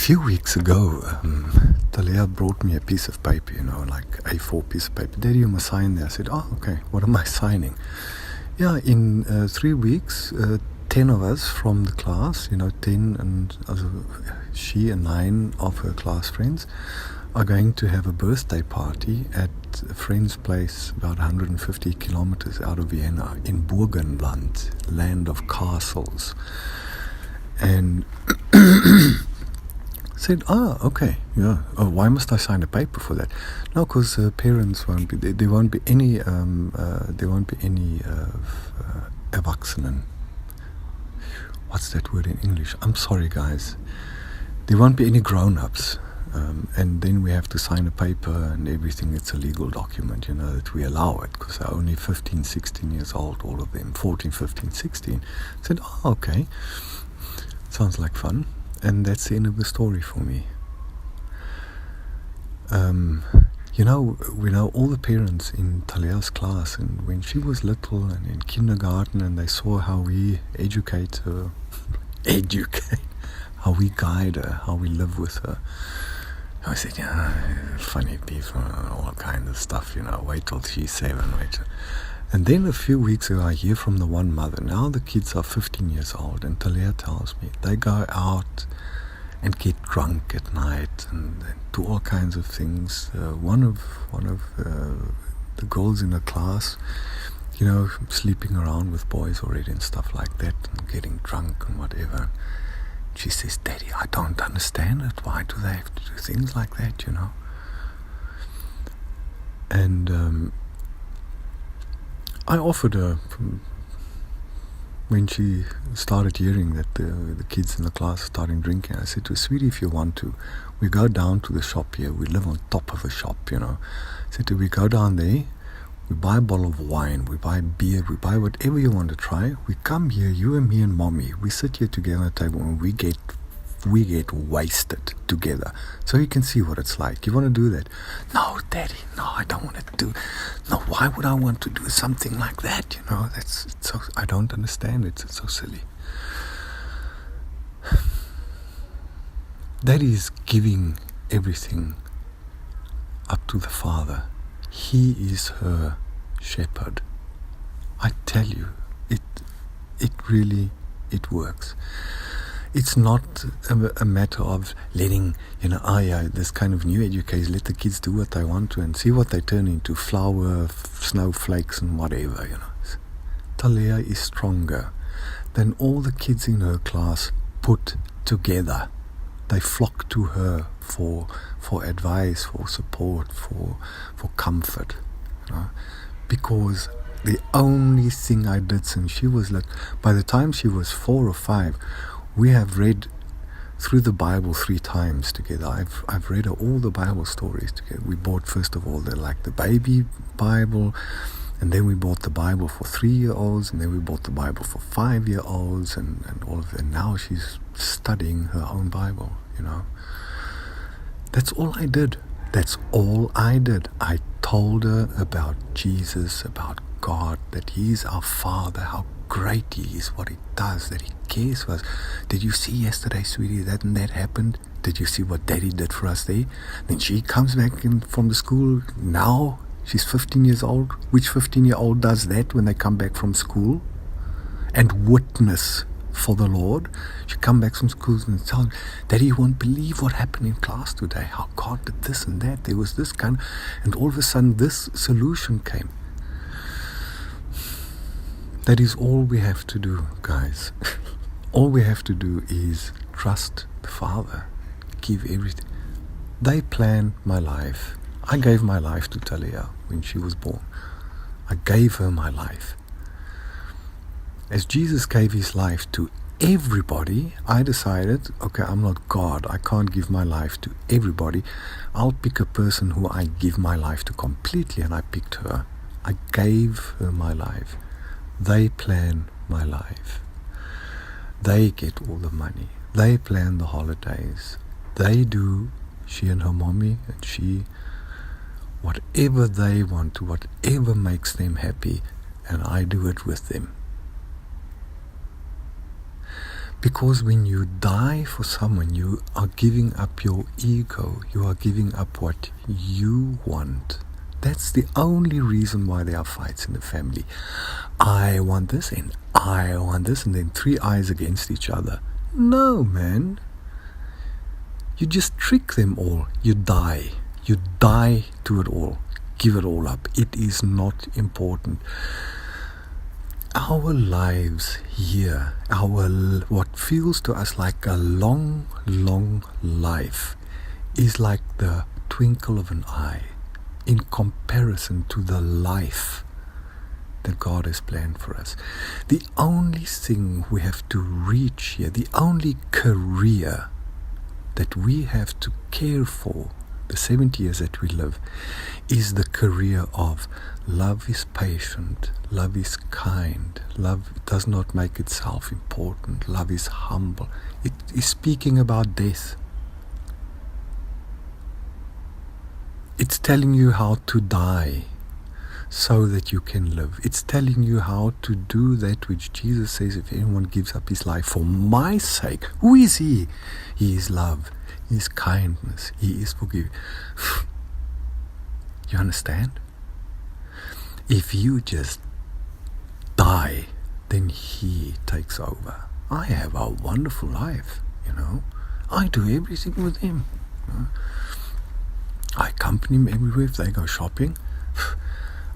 few weeks ago, Talia brought me a piece of paper, like A4 piece of paper. Daddy, you must sign there. I said, oh, okay, what am I signing? Yeah, in 3 weeks, 10 of us from the class, 10 and she and 9 of her class friends are going to have a birthday party at a friend's place about 150 kilometers out of Vienna in Burgenland, land of castles. And said, okay, yeah. Oh, why must I sign a paper for that? No, because parents won't be. There won't be any. Erwachsenen. What's that word in English? I'm sorry, guys. There won't be any grown-ups, and then we have to sign a paper and everything. It's a legal document, that we allow it because they're only 15, 16 years old, all of them, 14, 15, 16. I said, okay, sounds like fun. And that's the end of the story for me. We know all the parents in Talia's class, and when she was little and in kindergarten, and they saw how we educate her, how we guide her, how we live with her. I said, funny people, all kinds of stuff, wait till she's 7, wait. And then a few weeks ago, I hear from the one mother. Now the kids are 15 years old, and Talia tells me they go out and get drunk at night and do all kinds of things. One of the girls in her class, sleeping around with boys already and stuff like that, and getting drunk and whatever. She says, Daddy, I don't understand it. Why do they have to do things like that, And I offered her, when she started hearing that the kids in the class are starting drinking, I said to her, sweetie, if you want to, we go down to the shop here. We live on top of a shop, I said to her, we go down there, we buy a bottle of wine, we buy beer, we buy whatever you want to try. We come here, you and me and mommy, we sit here together on the table and we get wasted together, so you can see what it's like. You want to do that? No, Daddy, no, I don't want to do. No, why would I want to do something like that? It's so, I don't understand it. It's so silly. Daddy is giving everything up to the Father. He is her shepherd. I tell you, it really works. It's not a matter of letting, this kind of new education, let the kids do what they want to and see what they turn into, flour, snowflakes and whatever, Talia is stronger than all the kids in her class put together. They flock to her for advice, for support, for comfort, because the only thing I did since she was by the time she was 4 or 5, we have read through the Bible 3 times together. I've read all the Bible stories together. We bought, first of all, the baby Bible, and then we bought the Bible for 3-year-olds, and then we bought the Bible for 5-year-olds, and all of that. Now she's studying her own Bible, That's all I did. I told her about Jesus, about God, that He's our Father, how great He is, what He does, that He cares for us. Did you see yesterday, sweetie, that and that happened? Did you see what Daddy did for us there? Then she comes back from the school. Now she's 15 years old. Which 15-year-old does that when they come back from school and witness for the Lord? She come back from school and tell Daddy, you won't believe what happened in class today, how God did this and that, there was this kind, and all of a sudden this solution came. That is all we have to do, guys. All we have to do is trust the Father, give everything. They plan my life. I gave my life to Talia when she was born. I gave her my life. As Jesus gave His life to everybody, I decided, okay, I'm not God. I can't give my life to everybody. I'll pick a person who I give my life to completely, and I picked her. I gave her my life. They plan my life. They get all the money. They plan the holidays. They do, she and her mommy, and she, whatever they want to, whatever makes them happy, and I do it with them. Because when you die for someone, you are giving up your ego. You are giving up what you want. That's the only reason why there are fights in the family. I want this and I want this, and then three eyes against each other. No, man. You just trick them all. You die. You die to it all. Give it all up. It is not important. Our lives here, what feels to us like a long, long life, is like the twinkle of an eye in comparison to the life that God has planned for us. The only thing we have to reach here, the only career that we have to care for the 70 years that we live, is the career of love is patient, love is kind, love does not make itself important, love is humble. It is speaking about death. It's telling you how to die so that you can live. It's telling you how to do that which Jesus says, if anyone gives up his life for my sake. Who is he? He is love. He is kindness. He is forgiving. You understand? If you just die, then he takes over. I have a wonderful life, I do everything with him. I accompany him everywhere. If they go shopping,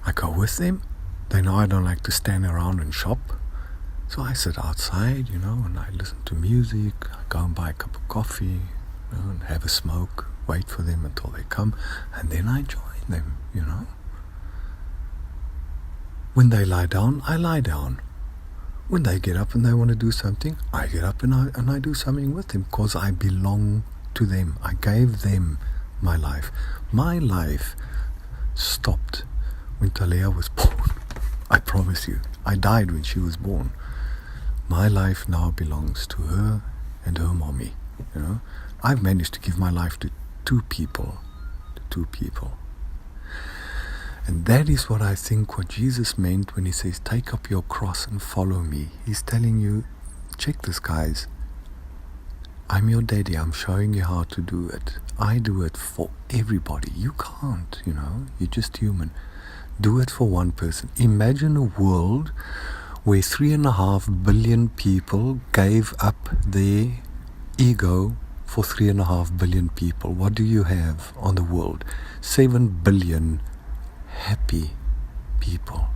I go with them. They know I don't like to stand around and shop. So I sit outside, and I listen to music. I go and buy a cup of coffee, and have a smoke, wait for them until they come, and then I join them, When they lie down, I lie down. When they get up and they want to do something, I get up and I do something with them, because I belong to them. I gave them my life. My life stopped when Talea was born. I promise you. I died when she was born. My life now belongs to her and her mommy. I've managed to give my life to two people. And that is what I think what Jesus meant when he says, take up your cross and follow me. He's telling you, check this, guys. I'm your daddy. I'm showing you how to do it. I do it for everybody. You can't, You're just human. Do it for one person. Imagine a world where 3.5 billion people gave up their ego for 3.5 billion people. What do you have on the world? 7 billion happy people.